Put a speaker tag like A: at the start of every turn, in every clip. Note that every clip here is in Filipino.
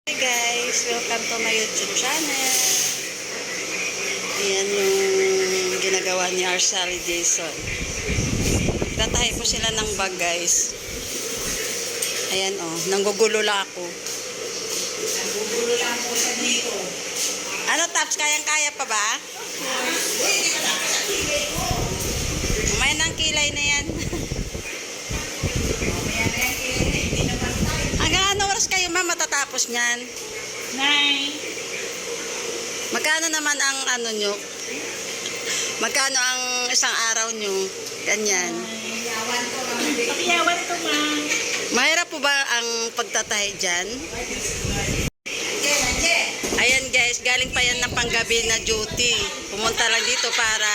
A: Hi guys, welcome to my YouTube channel. Ayan yung ginagawa ni Arshali Jason. Tatahi po sila ng bag guys. Ayan o, nanggugulo lang ako.
B: Nanggugulo lang po sa dito.
A: Ano Taps, kayang-kaya pa ba?
B: Hindi ka dapat sa kilay ko.
A: May nang kilay na yan.
B: Mamaya na yung kilay na, hindi naman tayo.
A: Hanggang ano oras kayo ma'am matatapos niyan?
B: 9.
A: Magkano naman ang ano nyo? Magkano ang isang araw nyo? Ganyan.
B: Iyawan ko lang.
C: Pakiyawan ko, ma'am.
A: Mahirap po ba ang pagtatahi dyan?
B: Nandiyan.
A: Ayan guys, galing pa yan ng panggabi na duty. Pumunta lang dito para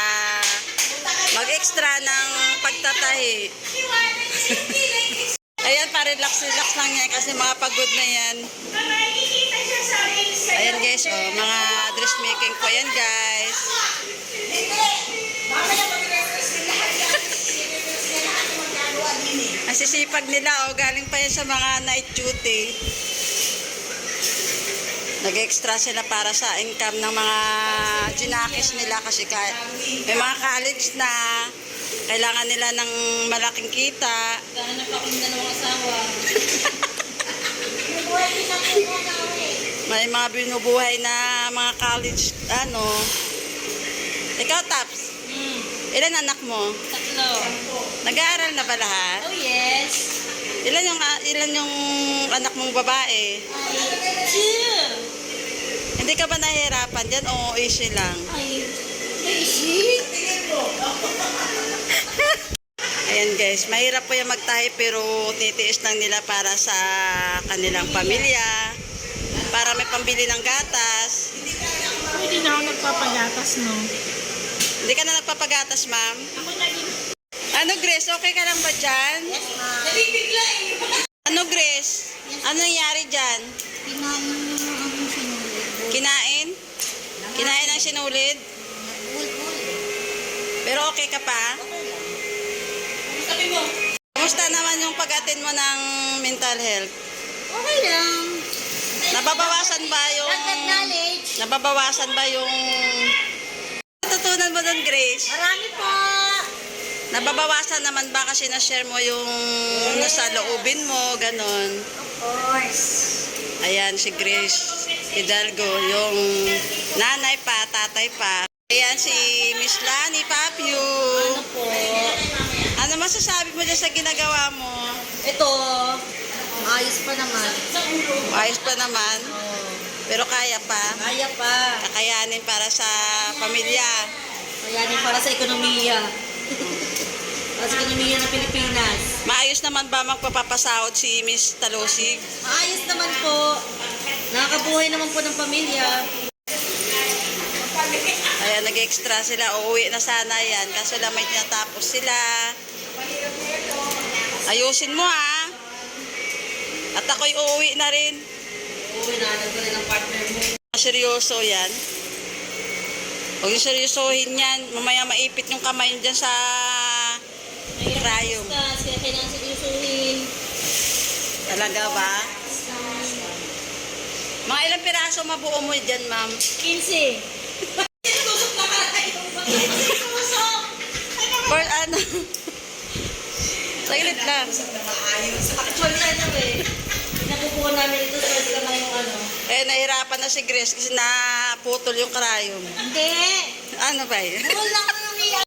A: mag-extra ng pagtatahi. Ayan, pa-relax-relax lang yan kasi mga pagod na yan.
C: Makikita siya sa reels sa'yo.
A: Ayan guys, oh, mga dressmaking po yan guys.
B: Hindi. Mamaya mag-request nila. I-request nila ako magagawa din eh.
A: Ang sisipag nila, oh, galing pa yan sa mga night duty. Nag-extra sila para sa income ng mga ginakis nila kasi may mga college na kailangan nila ng malaking kita.
C: Ganap akong dalawang asawa.
A: May mga binubuhay na mga college, ano. Ikaw, Taps, ilan anak mo?
C: Tatlo.
A: Nag-aaral na ba lahat?
C: Oh, yes.
A: Ilan yung anak mong babae?
C: Two.
A: Hindi ka ba nahihirapan dyan o easy lang?
C: Ay, easy.
A: Ayan guys, mahirap po yung magtahi pero titiis lang nila para sa kanilang pamilya, para may pambili ng gatas.
C: Hindi na ako nagpapagatas, no?
A: Hindi ka na nagpapagatas, ma'am?
C: Ako naging...
A: Ano, Grace? Okay ka lang ba dyan?
C: Yes, ma'am.
B: Nabibigla eh.
A: Ano, Grace? Ano nangyari dyan?
C: Kinain mo yung aming sinulid.
A: Kinain? Kinain ang sinulid? Pero okay ka pa?
C: Sabi mo?
A: Kumusta naman yung pag-attend mo ng mental health?
C: Okay lang.
A: Nababawasan ba yung...
C: Dagdag knowledge.
A: Nababawasan ba yung... Natutunan mo doon, Grace?
C: Marami po.
A: Nababawasan naman ba kasi na-share mo yung nasa loobin mo, ganon.
C: Of course.
A: Ayan, si Grace Hidalgo, yung nanay pa, tatay pa. Ayan, si Miss Lani Papio.
C: Ano po?
A: Ano masasabi mo dyan sa ginagawa mo?
C: Ito, maayos pa naman.
A: Ayos pa naman, pero kaya pa.
C: Kaya pa.
A: Kakayanin para sa pamilya.
C: Kaya din para sa ekonomiya. Para sa ekonomiya ng Pilipinas.
A: Maayos naman ba magpapapasahod si Miss Talosig?
C: Maayos naman po. Nakakabuhay naman po ng pamilya.
A: Ayan, nag-extra sila. Uuwi na sana yan. Kaso lang may tinatapos sila. Ayusin mo ha. At ako'y uuwi na rin.
C: Oo, inaanag ko rin ang partner mo.
A: Seryoso yan. Huwag yung seryosohin yan. Mamaya maipit yung kamay dyan sa rayong.
C: Kaya kailangan seryosuhin.
A: Talaga ba? Mga ilang piraso mabuo mo dyan, ma'am?
C: 15.
B: Tusok na ka na yung tusok.
A: For ano? Saglit lang.
B: Tusok na maayos.
C: Actually, ano eh. Nakukuha namin ito sa kama yung ano.
A: Eh, nahirapan na si Grace kasi naputol yung karayom.
C: Hindi.
A: Ano ba yun?
C: Wala